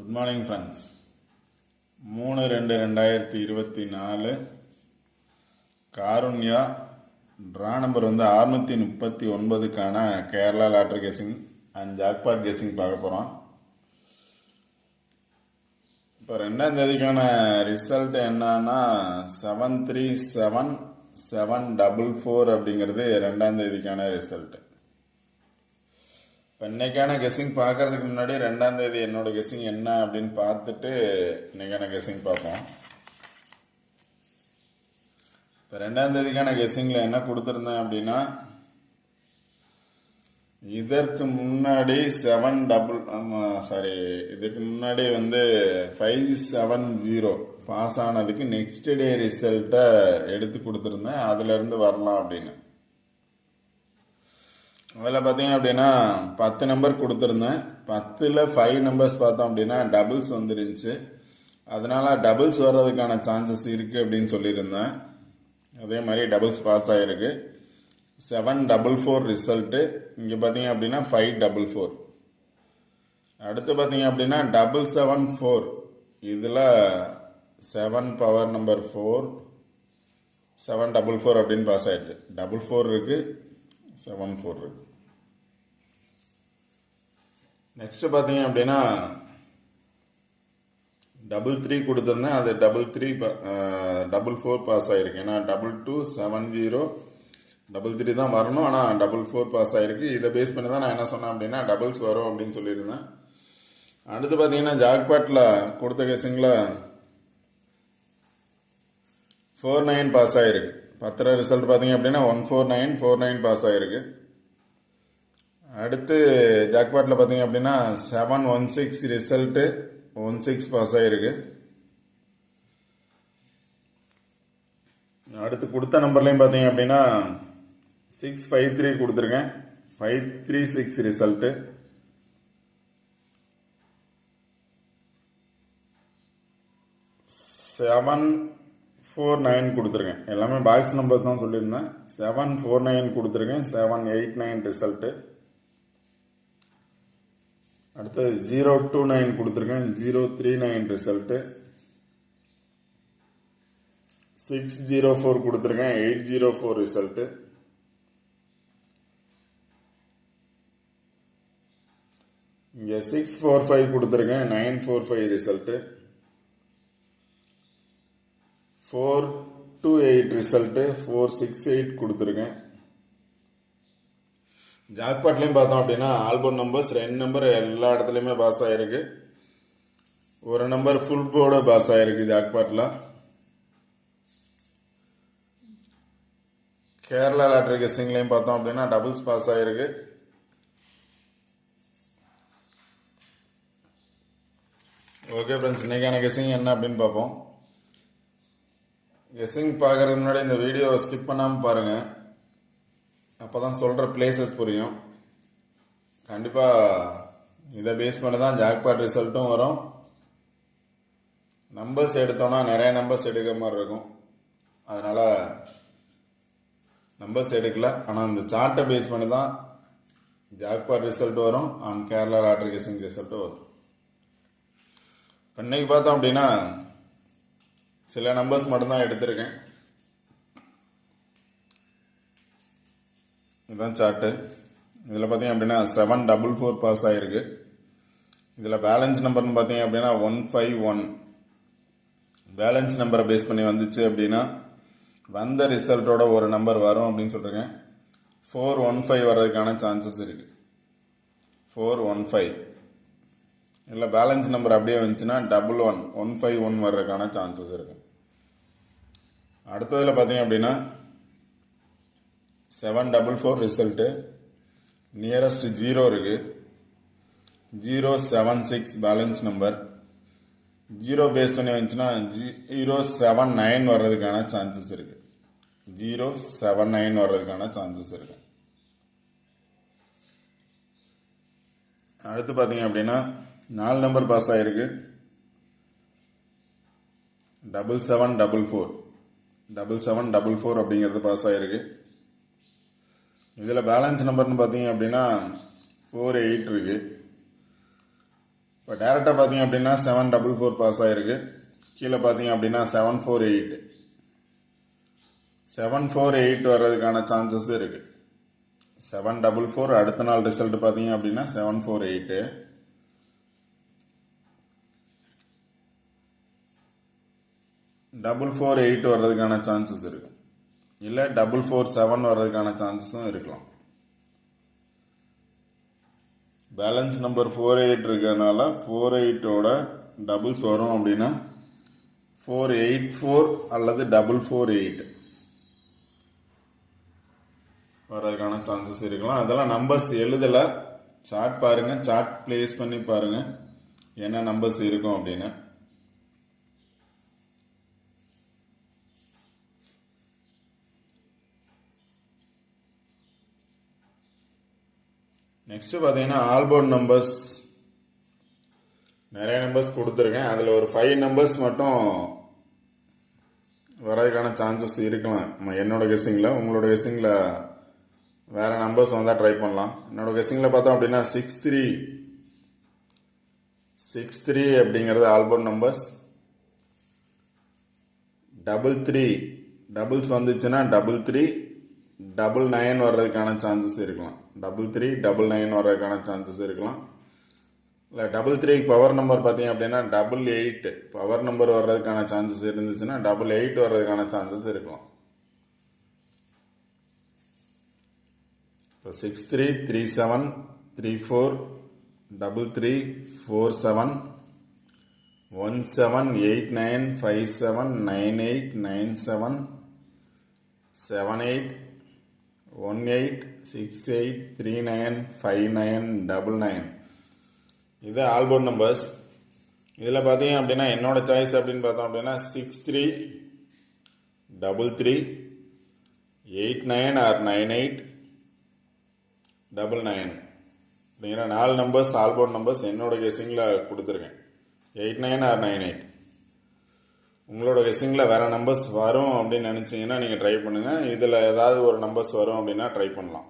Good morning friends. 3/2/2024 Karunya draw number 639க்கான Kerala lottery guessing and jackpot guessing பார்க்க போகிறோம். இப்போ 2ஆம் தேதிக்கான ரிசல்ட் என்னன்னா 737744 அப்படிங்கிறது 2ஆம் தேதிக்கான ரிசல்ட். இப்போ இன்றைக்கான கெஸ்ஸிங் பார்க்கறதுக்கு முன்னாடி 2ஆம் தேதி என்னோட கெஸ்ஸிங் என்ன அப்படின்னு பார்த்துட்டு இன்றைக்கான கெஸ்ஸிங் பார்ப்போம். இப்போ 2ஆம் தேதிக்கான கெஸ்ஸிங்கில் என்ன கொடுத்துருந்தேன் அப்படின்னா, இதற்கு முன்னாடி 570 பாஸ் ஆனதுக்கு நெக்ஸ்ட் டே ரிசல்ட்டை எடுத்து கொடுத்துருந்தேன். அதுலேருந்து வரலாம் அப்படின்னு. அதில் பார்த்தீங்க அப்படின்னா 10 நம்பர் கொடுத்துருந்தேன். 10ல் 5 நம்பர்ஸ் பார்த்தோம் அப்படின்னா டபுள்ஸ் வந்துருந்துச்சு. அதனால் டபுள்ஸ் வர்றதுக்கான சான்சஸ் இருக்குது அப்படின்னு சொல்லியிருந்தேன். அதே மாதிரி டபுள்ஸ் பாஸ் ஆகிருக்கு. 744 ரிசல்ட்டு. இங்கே பார்த்தீங்க அப்படின்னா 544. அடுத்து பார்த்தீங்க அப்படின்னா 774. இதில் 7 பவர் நம்பர் 4 744 அப்படின்னு பாஸ் ஆயிடுச்சு. 44 இருக்குது, 74 இருக்கு. நெக்ஸ்ட் பார்த்தீங்க அப்படின்னா 33 கொடுத்துருந்தேன். அது 4 பாஸ் ஆகிருக்கு. ஏன்னா 2270 33 தான் வரணும், ஆனால் 4 பாஸ் ஆகிருக்கு. இதை பேஸ் பண்ணி தான் நான் என்ன சொன்னேன் அப்படின்னா டபுள்ஸ் வரும் அப்படின்னு சொல்லியிருந்தேன். அடுத்து பார்த்தீங்கன்னா ஜாக்பாட்டில் கொடுத்த கேஸிங்கில் 49 பாஸ் ஆகிருக்கு. 10 ரிசல்ட் பார்த்தீங்க அப்படின்னா 149 பாஸ் ஆகிருக்கு. அடுத்து ஜாக்பாட்டில் பார்த்தீங்க அப்படின்னா 716 ரிசல்ட்டு 16 பாஸ் ஆகிருக்கு. அடுத்து கொடுத்த நம்பர்லையும் பார்த்தீங்க அப்படின்னா 653 கொடுத்துருக்கேன். 536 ரிசல்ட்டு. செவன் 49 கொடுத்துருக்கேன். எல்லாமே பாக்ஸ் நம்பர்ஸ் தான் சொல்லியிருந்தேன். 749 கொடுத்துருக்கேன். 789 ரிசல்ட்டு. அடுத்து 029 கொடுத்துருக்கேன். 039 ரிசல்ட்டு. 604 கொடுத்துருக்கேன். 804 ரிசல்ட்டு. இங்கே 645 கொடுத்துருக்கேன். 945 ரிசல்ட்டு. 428 ரிசல்ட்டு. 468 கொடுத்துருக்கேன். ஜாக்பாட்லேயும் பார்த்தோம் அப்படின்னா ஆல்பம் நம்பர்ஸ் 2 நம்பர் எல்லா இடத்துலையுமே பாஸ் ஆகிருக்கு. ஒரு நம்பர் ஃபுல் போர்டு பாஸ் ஆகிருக்கு ஜாக்பாட்டில். கேரளா லாட்டரி கெஸ்ஸிங்லேயும் பார்த்தோம் அப்படின்னா டபுள்ஸ் பாஸ் ஆகிருக்கு. ஓகே ஃப்ரெண்ட்ஸ், இன்றைக்கான கெஸ்ஸிங் என்ன அப்படின்னு பார்ப்போம். கெஸ்ஸிங் பார்க்குறதுக்கு முன்னாடி இந்த வீடியோவை ஸ்கிப் பண்ணாமல் பாருங்கள். அப்போ தான் சொல்கிற பிளேசஸ் புரியும். கண்டிப்பாக இதை பேஸ் பண்ணி தான் ஜாக்பாட் ரிசல்ட்டும் வரும். நம்பர்ஸ் எடுத்தோன்னா நிறைய நம்பர்ஸ் எடுக்கிற மாதிரி இருக்கும். அதனால் நம்பர்ஸ் எடுக்கல. ஆனால் இந்த சார்ட்டை பேஸ் பண்ணி தான் ஜாக்பாட் ரிசல்ட் வரும் அண்ட் கேரளா லாட்டரி கெஸ்ஸிங் ரிசல்ட்டும் வரும். இன்னைக்கு பார்த்தோம் அப்படின்னா சில நம்பர்ஸ் மட்டும்தான் எடுத்திருக்கேன். இதுதான் சார்ட்டு. இதில் பார்த்தீங்க அப்படின்னா 744 பாஸ் ஆகிருக்கு. இதில் பேலன்ஸ் நம்பர்னு பார்த்தீங்க அப்படின்னா 151. பேலன்ஸ் நம்பரை பேஸ் பண்ணி வந்துச்சு அப்படின்னா வந்த ரிசல்ட்டோட ஒரு நம்பர் வரும் அப்படின்னு சொல்லிருக்கேன். 415 வர்றதுக்கான சான்சஸ் இருக்குது. 415 இல்லை பேலன்ஸ் நம்பர் அப்படியே வந்துச்சுன்னா 111 வர்றதுக்கான சான்சஸ் இருக்குது. அடுத்ததில் பார்த்தீங்க அப்படின்னா 744 ரிசல்ட்டு. நியரஸ்ட் 0 இருக்குது. 076 பேலன்ஸ் நம்பர். 0 பேஸ் பண்ணி வந்துச்சுன்னா 079 வர்றதுக்கான சான்சஸ் இருக்குது. 079 வர்றதுக்கான சான்சஸ் இருக்குது. அடுத்து பார்த்தீங்க அப்படின்னா 4 நம்பர் பாஸ் ஆகிருக்கு. 7744 அப்படிங்கிறது பாஸ் ஆகிருக்கு. இதில் பேலன்ஸ் நம்பர்னு பார்த்தீங்க அப்படின்னா 48 இருக்குது. இப்போ டேரெக்டாக பார்த்தீங்க அப்படின்னா 744 பாஸ் ஆகிருக்கு. கீழே பார்த்தீங்க அப்படின்னா 748 வர்றதுக்கான சான்சஸ் இருக்குது. 744 அடுத்த நாள் ரிசல்ட் பார்த்தீங்க அப்படின்னா 748. டபுள் 48 வர்றதுக்கான சான்சஸ் இருக்கு. இல்லை 447 வர்றதுக்கான சான்சஸும் இருக்கலாம். பேலன்ஸ் நம்பர் 48 இருக்கிறதுனால 48ஓட டபுள்ஸ் வரும் அப்படின்னா 484 அல்லது 448 வர்றதுக்கான சான்சஸ் இருக்கலாம். அதெல்லாம் நம்பர்ஸ் எழுதலை, சார்ட் பாருங்கள், சார்ட் பிளேஸ் பண்ணி பாருங்கள் என்ன நம்பர்ஸ் இருக்கும் அப்படின்னு. நெக்ஸ்ட் பார்த்தீங்கன்னா ஆல்போர்ட் நம்பர்ஸ் நிறைய நம்பர்ஸ் கொடுத்துருக்கேன். அதில் ஒரு 5 நம்பர்ஸ் மட்டும் வரதுக்கான சான்சஸ் இருக்கலாம் என்னோட கெஸ்ஸிங்கில். உங்களோட கெஸ்ஸிங்கில் வேறு நம்பர்ஸ் வந்தால் ட்ரை பண்ணலாம். என்னோட கெஸ்ஸிங்கில் பார்த்தோம் அப்படின்னா 63 அப்படிங்கிறது ஆல்போர்ட் நம்பர்ஸ். 33 டபுள்ஸ் வந்துச்சுன்னா 33 9 வர்றதுக்கான சான்சஸ் இருக்கலாம். 33 9 வர்றதுக்கான சான்சஸ் இருக்கலாம். இல்லை 33 பவர் நம்பர் பார்த்தீங்க அப்படின்னா 88 பவர் நம்பர் வர்றதுக்கான சான்சஸ் இருந்துச்சுன்னா 88 வர்றதுக்கான சான்சஸ் இருக்கலாம். இப்போ 63 37 34 33 47 17 89 57 98 97 78 18 68 39 59 99 இது ஆல்போர்ட் நம்பர்ஸ். இதில் பார்த்தீங்க அப்படின்னா என்னோட சாய்ஸ் அப்படின்னு பார்த்தோம் அப்படின்னா 63 33 89 ஆர் 98 99 அப்படிங்கிற 4 நம்பர்ஸ் ஆல்போர்ட் நம்பர்ஸ் என்னோட கெஸ்ஸிங்கில் கொடுத்துருக்கேன். 89 ஆர் 98. உங்களோட கெஸ்ஸிங்கில் வேறு நம்பர்ஸ் வரும் அப்படின்னு நினச்சிங்கன்னா நீங்கள் ட்ரை பண்ணுங்கள். இதில் ஏதாவது ஒரு நம்பர்ஸ் வரும் அப்படின்னா ட்ரை பண்ணலாம்.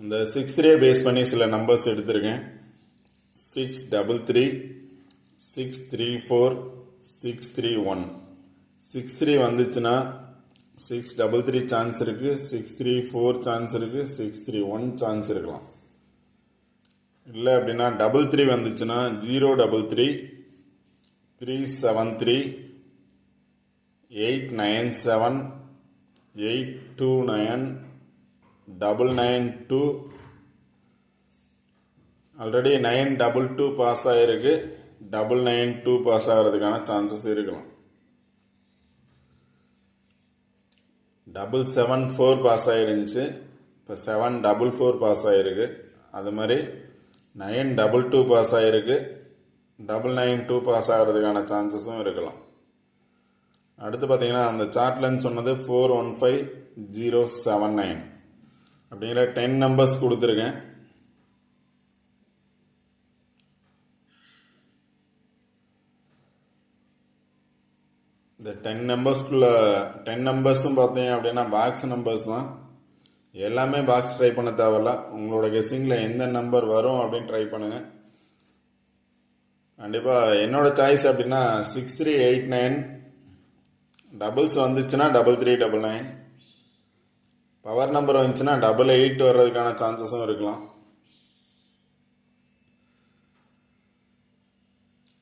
இந்த 63 பேஸ் பண்ணி சில நம்பர்ஸ் எடுத்திருக்கேன். 633 634 631. 63 வந்துச்சுன்னா 633 சான்ஸ் இருக்குது, 634 சான்ஸ் இருக்குது, 631 சான்ஸ் இருக்கலாம். இல்லை அப்படின்னா 33 வந்துச்சுன்னா 033 373 897 829 992. ஆல்ரெடி 922 பாஸ் ஆகிருக்கு, 992 பாஸ் ஆகிறதுக்கான சான்சஸ் இருக்கலாம். 774 பாஸ் ஆகிருந்துச்சு, இப்போ 744 பாஸ் ஆகிருக்கு. அது மாதிரி 922 பாஸ் ஆகிருக்கு, 992 பாஸ் ஆகிறதுக்கான சான்சஸும் இருக்கலாம். அடுத்து பார்த்தீங்கன்னா அந்த சார்ட்லன்னு சொன்னது 415079 அப்படிங்கிற 10 நம்பர்ஸ் கொடுத்துருக்கேன். இந்த 10 நம்பர்ஸ்குள்ள 10 நம்பர்ஸும் பார்த்தீங்க அப்படின்னா பாக்ஸ் நம்பர்ஸ் தான். எல்லாமே பாக்ஸ் ட்ரை பண்ண தேவையில்ல. உங்களோட கெஸ்ஸிங்கில் எந்த நம்பர் வரும் அப்படின்னு ட்ரை பண்ணுங்கள். கண்டிப்பாக என்னோட சாய்ஸ் அப்படின்னா 6389. டபுள்ஸ் வந்துச்சுன்னா 3399. பவர் நம்பர் வந்துச்சுன்னா 88 வர்றதுக்கான சான்சஸும் இருக்கலாம்.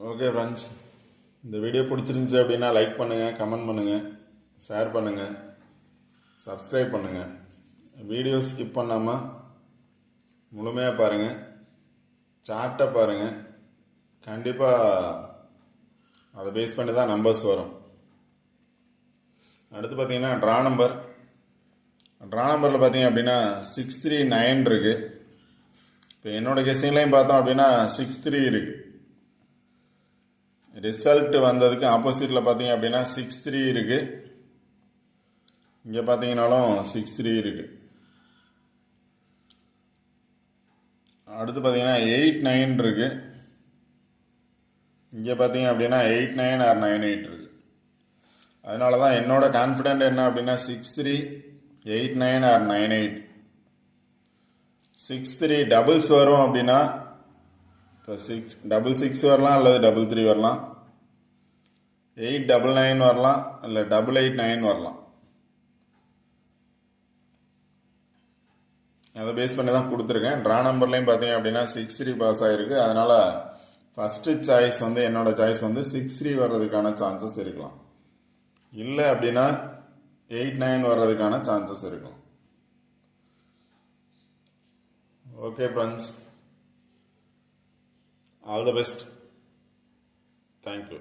ஓகே ஃப்ரெண்ட்ஸ், இந்த வீடியோ பிடிச்சிருந்துச்சி அப்படின்னா லைக் பண்ணுங்கள், கமெண்ட் பண்ணுங்கள், ஷேர் பண்ணுங்கள், சப்ஸ்கிரைப் பண்ணுங்கள். வீடியோ ஸ்கிப் பண்ணாமல் முழுமையாக பாருங்கள், சார்ட்டை பாருங்கள். கண்டிப்பாக அதை பேஸ் பண்ணி தான் நம்பர்ஸ் வரும். அடுத்து பார்த்தீங்கன்னா ட்ரா நம்பரில் பார்த்தீங்க அப்படின்னா 639 இருக்குது. இப்போ என்னோட கெஸ்ஸிங்லையும் பார்த்தோம் அப்படின்னா 63 இருக்குது. ரிசல்ட் வந்ததுக்கு ஆப்போசிட்டில் பார்த்தீங்க அப்படின்னா 63 இருக்குது. இங்கே பார்த்தீங்கன்னாலும் 63 இருக்குது. அடுத்து பார்த்தீங்கன்னா 89 இருக்குது. இங்கே பார்த்தீங்க அப்படின்னா 89 ஆர் 98 இருக்குது. அதனால தான் என்னோட கான்ஃபிடென்ட் என்ன அப்படின்னா 63 89 ஆர் 98 6 3 டபுள்ஸ் வரும் அப்படின்னா இப்போ 6 வரலாம் அல்லது 3 வரலாம், 8 9 வரலாம் இல்லை 8 9 வரலாம். அதை பேஸ் பண்ணி தான் கொடுத்துருக்கேன். ட்ரா நம்பர்லையும் பார்த்தீங்க அப்படின்னா 6 3 பாஸ் ஆகிருக்கு. அதனால் ஃபஸ்ட்டு சாய்ஸ் வந்து என்னோட சாய்ஸ் வந்து 6 3 வர்றதுக்கான சான்சஸ் இருக்கலாம். இல்லை அப்படின்னா 8 9 வர்றதுக்கான சான்சஸ் இருக்கலாம். Okay friends, all the best. Thank you.